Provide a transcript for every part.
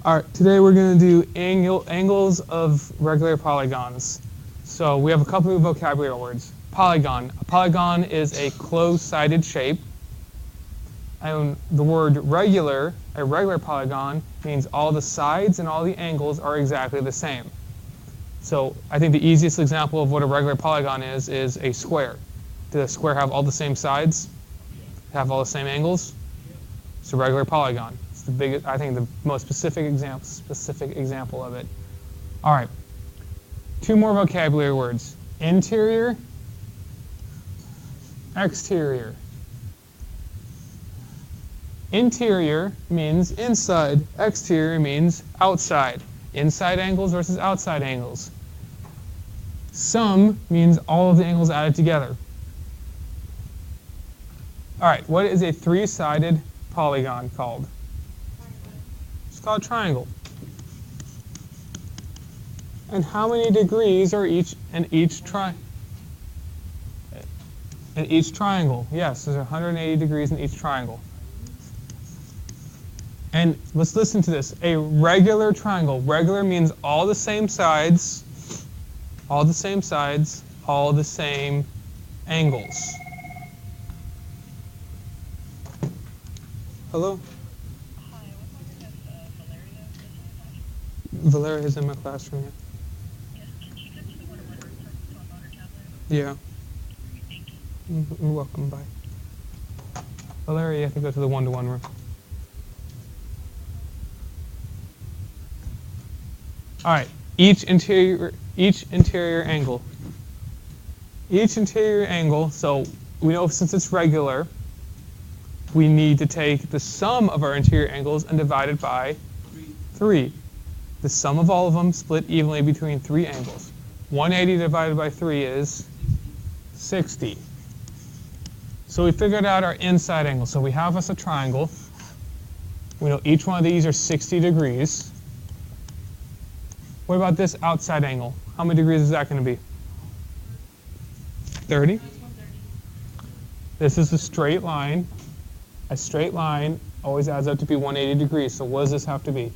All right, today we're going to do angles of regular polygons. So we have a couple of vocabulary words. Polygon. A polygon is a closed-sided shape. And the word regular, a regular polygon, means all the sides and all the angles are exactly the same. So I think the easiest example of what a regular polygon is a square. Does a square have all the same sides? Have all the same angles? It's a regular polygon. It's the biggest, I think, the most specific example of it. All right. Two more vocabulary words. Interior, exterior. Interior means inside. Exterior means outside. Inside angles versus outside angles. Sum means all of the angles added together. All right, what is a three-sided polygon called? It's called a triangle. And how many degrees are in each triangle? Yes, there's 180 degrees in each triangle. And let's listen to this. A regular triangle. Regular means all the same sides, all the same sides, all the same angles. Hello? Hi, I was wondering if Valeria is in my class. Valeria is in my classroom. Yes, can she come to the one-on-one room so I can talk on her tablet? Yeah. Thank you. You're welcome. Bye. Valeria, you have to go to the one-to-one room. All right. Each interior angle. Each interior angle. So we know since it's regular, we need to take the sum of our interior angles and divide it by 3. The sum of all of them split evenly between 3 angles. 180 divided by 3 is 60. So we figured out our inside angle. So we have us a triangle. We know each one of these are 60 degrees. What about this outside angle? How many degrees is that going to be? 30? This is a straight line. A straight line always adds up to be 180 degrees. So what does this have to be?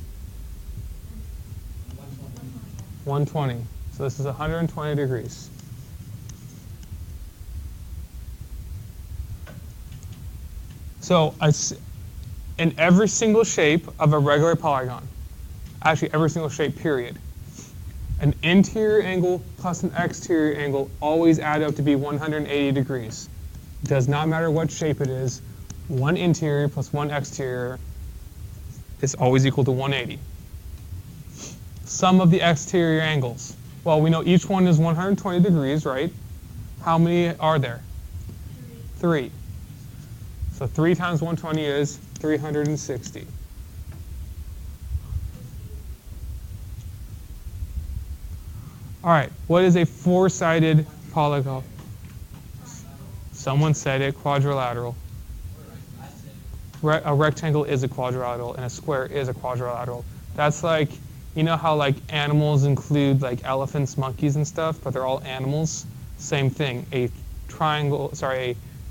120. So this is 120 degrees. So in every single shape of a regular polygon, actually every single shape, period, an interior angle plus an exterior angle always add up to be 180 degrees. It does not matter what shape it is. One interior plus one exterior is always equal to 180. Sum of the exterior angles. Well, we know each one is 120 degrees, right? How many are there? 3. So 3 times 120 is 360. All right, what is a 4-sided polygon? Someone said it, quadrilateral. A rectangle is a quadrilateral, and a square is a quadrilateral. That's like, you know how like animals include like elephants, monkeys, and stuff, but they're all animals? Same thing. A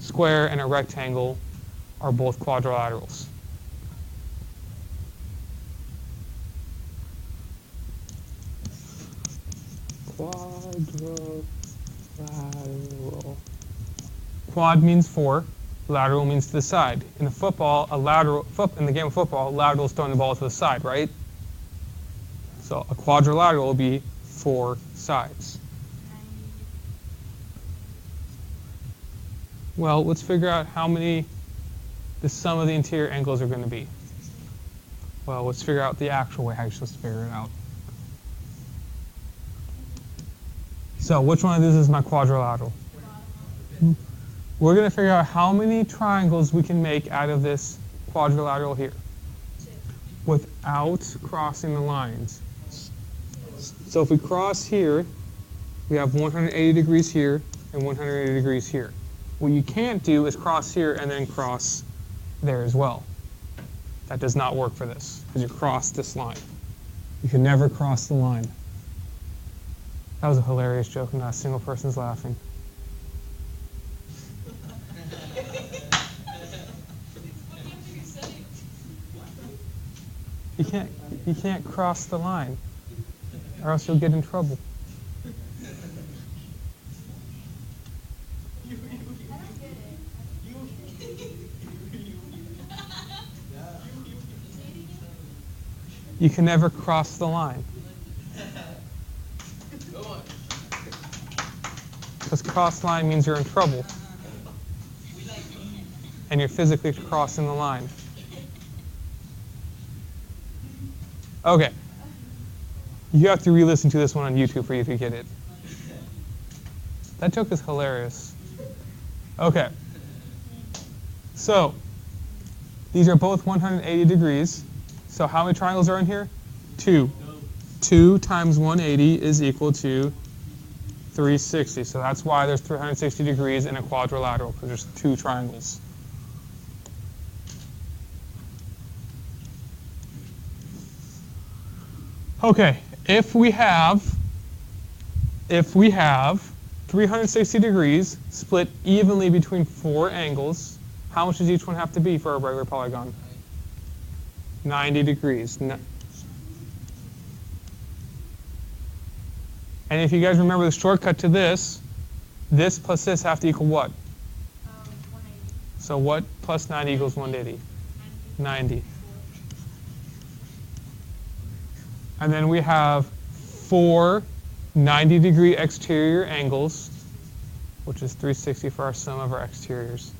square and a rectangle are both quadrilaterals. Quadrilateral. Quad means 4. Lateral means to the side. In the game of football, lateral is throwing the ball to the side, right? So a quadrilateral will be 4 sides. Well, let's figure out how many the sum of the interior angles are going to be. Well, let's figure out the actual way. Actually, let's figure it out. So which one of these is my quadrilateral? We're going to figure out how many triangles we can make out of this quadrilateral here without crossing the lines. So if we cross here, we have 180 degrees here and 180 degrees here. What you can't do is cross here and then cross there as well. That does not work for this because you cross this line. You can never cross the line. That was a hilarious joke and not a single person's laughing. You can't. You can't cross the line, or else you'll get in trouble. You can never cross the line. Because cross line means you're in trouble. And you're physically crossing the line. Okay. You have to re-listen to this one on YouTube for you to get it. That joke is hilarious. Okay. So, these are both 180 degrees. So how many triangles are in here? 2. 2 times 180 is equal to 360. So that's why there's 360 degrees in a quadrilateral, because there's 2 triangles. Okay, if we have 360 degrees split evenly between 4 angles, how much does each one have to be for a regular polygon? 90 degrees. And if you guys remember the shortcut to this plus this have to equal what? 180. So what plus 90 equals 180? 90. And then we have 4 90-degree exterior angles, which is 360 for our sum of our exteriors.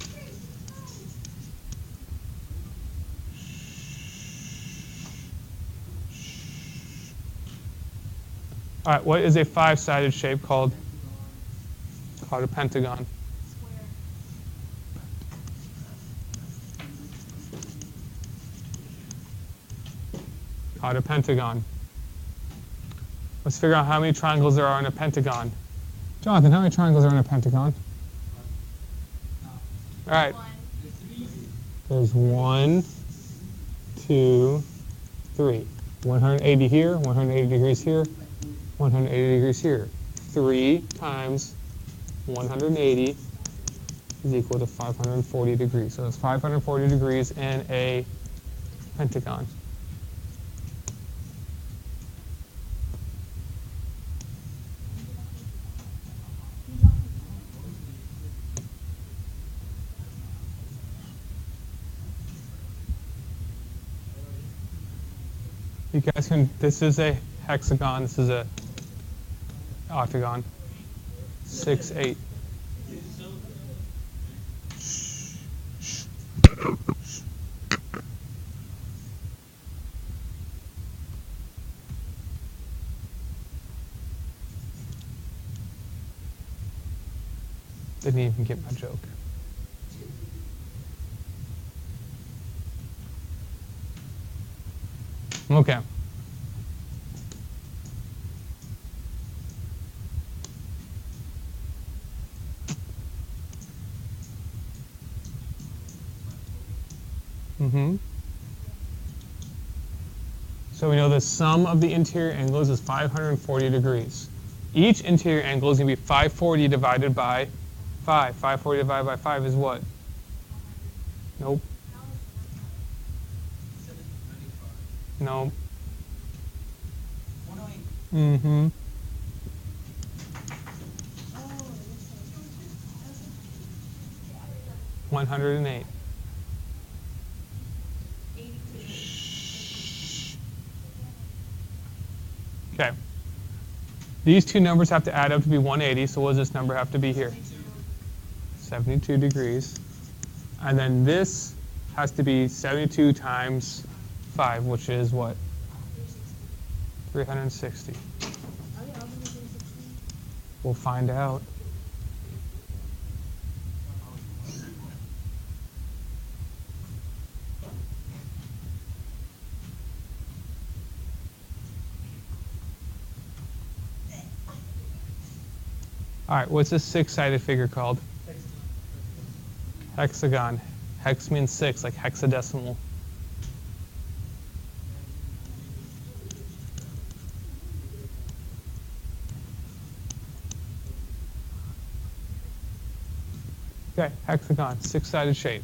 All right, what is a 5-sided shape called? Called a pentagon. Called a pentagon. Let's figure out how many triangles there are in a pentagon. Jonathan, how many triangles are in a pentagon? All right. There's 1, 2, 3. 180 here, 180 degrees here, 180 degrees here. 3 times 180 is equal to 540 degrees. So it's 540 degrees in a pentagon. You guys can, this is a hexagon, this is a octagon. 6, 8. Didn't even get my joke. Okay. So we know the sum of the interior angles is 540 degrees. Each interior angle is going to be 540 divided by 5. 540 divided by 5 is what? Nope. Nope. 108. Okay. These two numbers have to add up to be 180, so what does this number have to be here? 72 degrees. And then this has to be 72 times 5, which is what? 360. We'll find out. All right, what's this 6-sided figure called? Hexagon. Hex means 6, like hexadecimal. Okay, hexagon, 6-sided shape.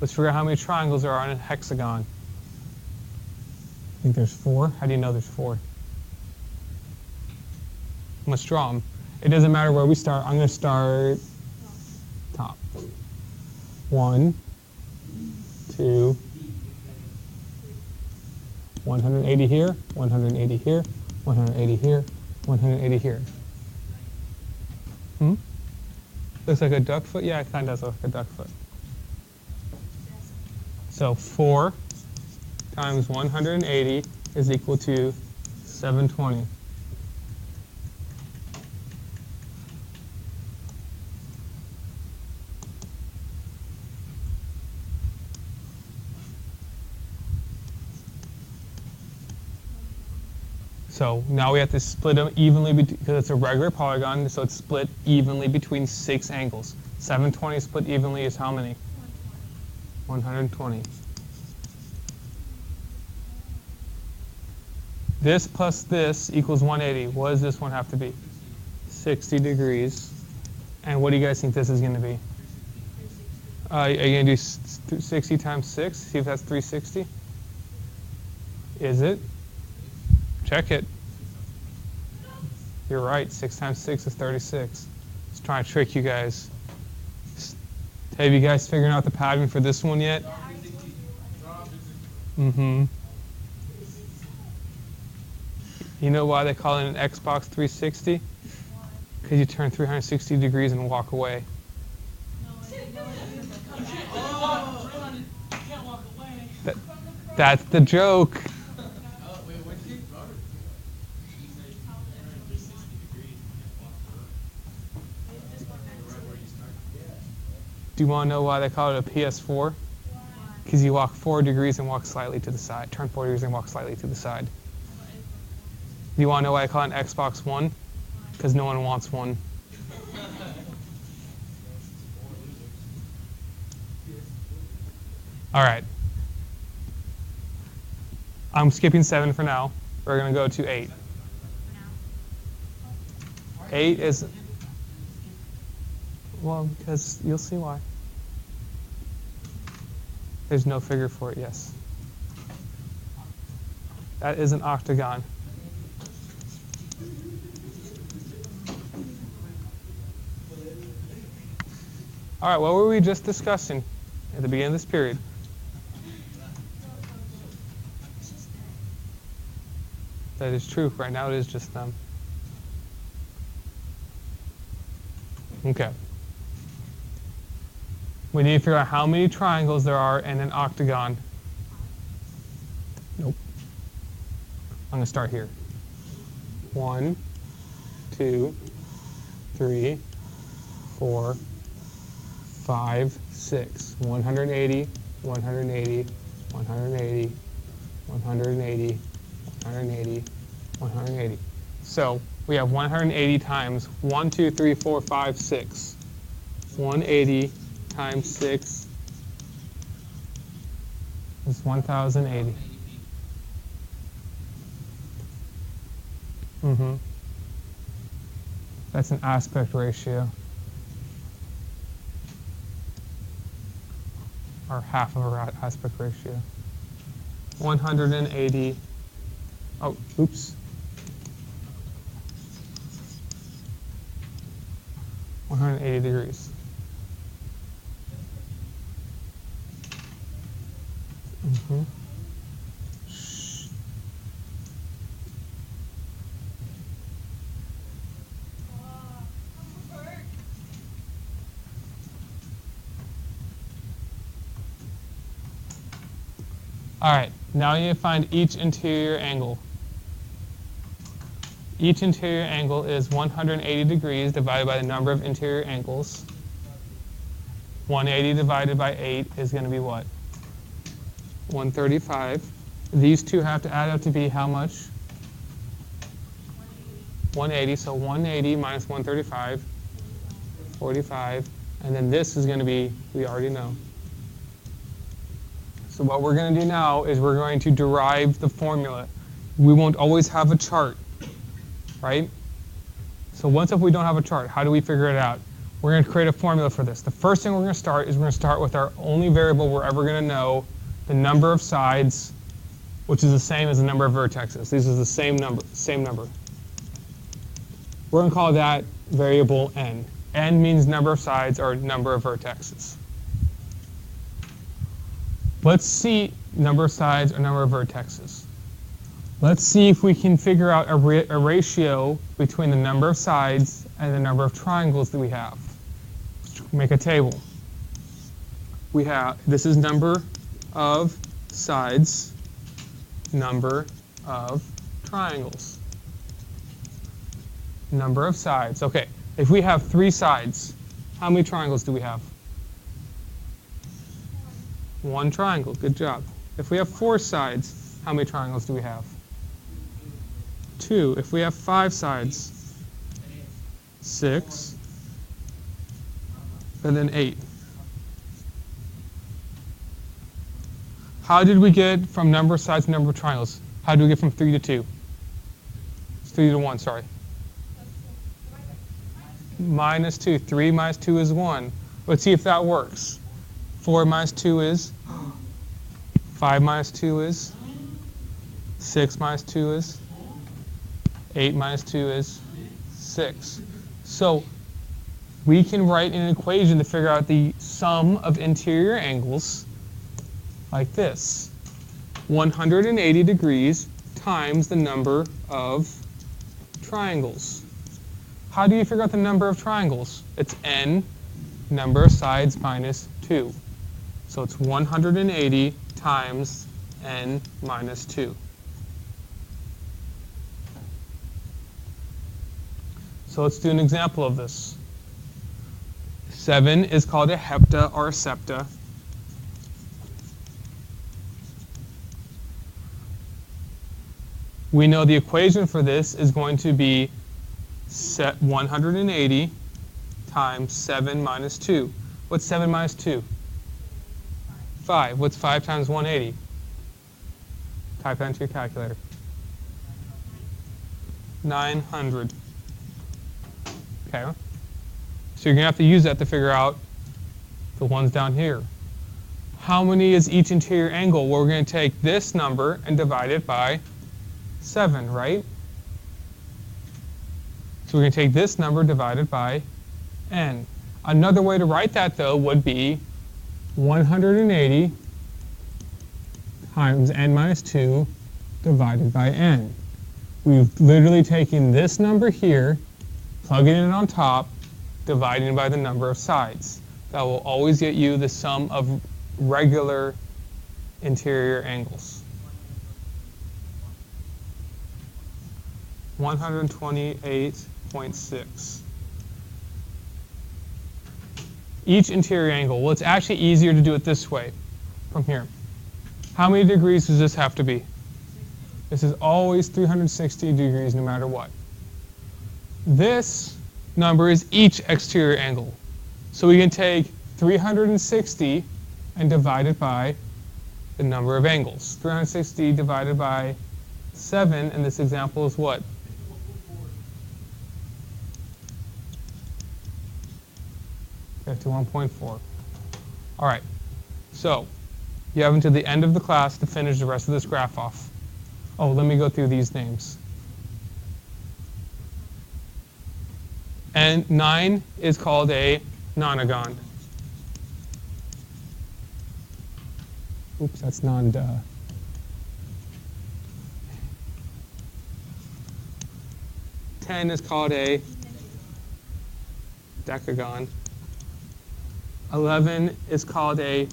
Let's figure out how many triangles there are in a hexagon. I think there's 4. How do you know there's 4? Let's draw them. It doesn't matter where we start. I'm going to start top. 1, 2, 180 here, 180 here, 180 here, 180 here. Looks like a duck foot? Yeah, it kind of does look like a duck foot. So 4 times 180 is equal to 720. So now we have to split them evenly because it's a regular polygon, so it's split evenly between 6 angles. 720 split evenly is how many? 120. This plus this equals 180. What does this one have to be? 60 degrees. And what do you guys think this is going to be? Are you going to do 60 times 6? See if that's 360? Is it? Check it. You're right. 6 times 6 is 36. Just trying to trick you guys. Have you guys figured out the pattern for this one yet? Mm-hmm. You know why they call it an Xbox 360? Because you turn 360 degrees and walk away. That's the joke. Do you want to know why they call it a PS4? Because you walk 4 degrees and walk slightly to the side. Turn 4 degrees and walk slightly to the side. Do you want to know why I call it an Xbox One? Because no one wants one. All right. I'm skipping 7 for now. We're going to go to 8. 8 is... Well, because you'll see why. There's no figure for it, yes. That is an octagon. All right, what were we just discussing at the beginning of this period? That is true. Right now it is just them. Okay. We need to figure out how many triangles there are in an octagon. Nope. I'm going to start here. 1, 2, 3, 4, 5, 6. 180, 180, 180, 180, 180, 180. So we have 180 times 1, 2, 3, 4, 5, 6. 180 times 6 is 1,080. That's an aspect ratio. Or half of our aspect ratio. 180. Oh, oops. 180 degrees. All right, now you need to find each interior angle. Each interior angle is 180 degrees divided by the number of interior angles. 180 divided by 8 is going to be what? 135. These two have to add up to be how much? 180. So 180 minus 135, 45. And then this is going to be, we already know. So what we're going to do now is we're going to derive the formula. We won't always have a chart, right? So once if we don't have a chart, how do we figure it out? We're going to create a formula for this. The first thing we're going to start is we're going to start with our only variable we're ever going to know, the number of sides which is the same as the number of vertexes. These are the same number, same number. We're going to call that variable n. N means number of sides or number of vertexes. Let's see number of sides or number of vertexes. Let's see if we can figure out a ratio between the number of sides and the number of triangles that we have. Let's make a table. We have, this is number of sides, number of triangles. Number of sides. Okay, if we have 3 sides, how many triangles do we have? 1 triangle, good job. If we have 4 sides, how many triangles do we have? 2. If we have 5 sides, 6, and then 8. How did we get from number of sides to number of triangles? How did we get from 3 to 2? It's 3 to 1, sorry. Minus 2. 3 minus 2 is 1. Let's see if that works. 4 minus 2 is? 5 minus 2 is? 6 minus 2 is? 8 minus 2 is? 6. So we can write an equation to figure out the sum of interior angles like this. 180 degrees times the number of triangles. How do you figure out the number of triangles? It's n, number of sides minus 2. So it's 180 times n minus 2. So let's do an example of this. 7 is called a hepta or a septa. We know the equation for this is going to be 180 times 7 minus 2. What's 7 minus 2? 5. What's 5 times 180? Type that into your calculator. 900. Okay. So you're going to have to use that to figure out the ones down here. How many is each interior angle? Well, we're going to take this number and divide it by 7, right? So we're going to take this number divided by n. Another way to write that, though, would be 180 times n minus 2 divided by n. We've literally taken this number here, plugging it on top, dividing by the number of sides. That will always get you the sum of regular interior angles. 128.6. Each interior angle. Well, it's actually easier to do it this way, from here. How many degrees does this have to be? This is always 360 degrees no matter what. This number is each exterior angle. So we can take 360 and divide it by the number of angles. 360 divided by 7 in this example is what? 51.4. All right, so you have until the end of the class to finish the rest of this graph off. Oh, let me go through these names. And 9 is called a nonagon. Oops, that's non-duh. 10 is called a decagon. 11 is called a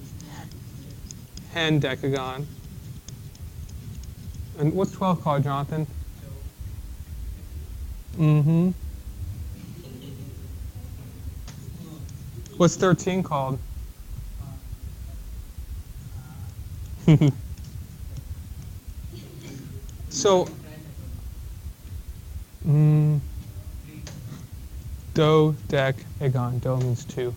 hendecagon. And what's 12 called, Jonathan? Mm-hmm. What's 13 called? So, dodecagon. Do means 2.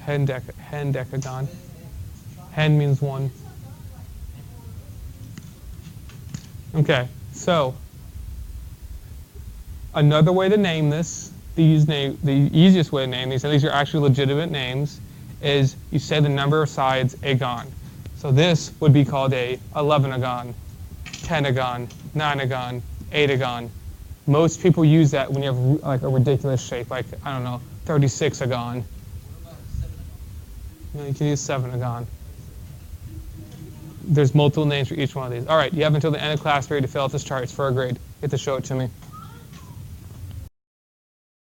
Hendecagon. Hen means 1. Okay, so another way to name this, the easiest way to name these, and these are actually legitimate names, is you say the number of sides agon. So this would be called a 11agon, 10agon, 9agon, 8agon. Most people use that when you have like a ridiculous shape, like, I don't know, 36agon. You can use 7agon. There's multiple names for each one of these. All right, you have until the end of class period to fill out this chart. It's for a grade. You have to show it to me.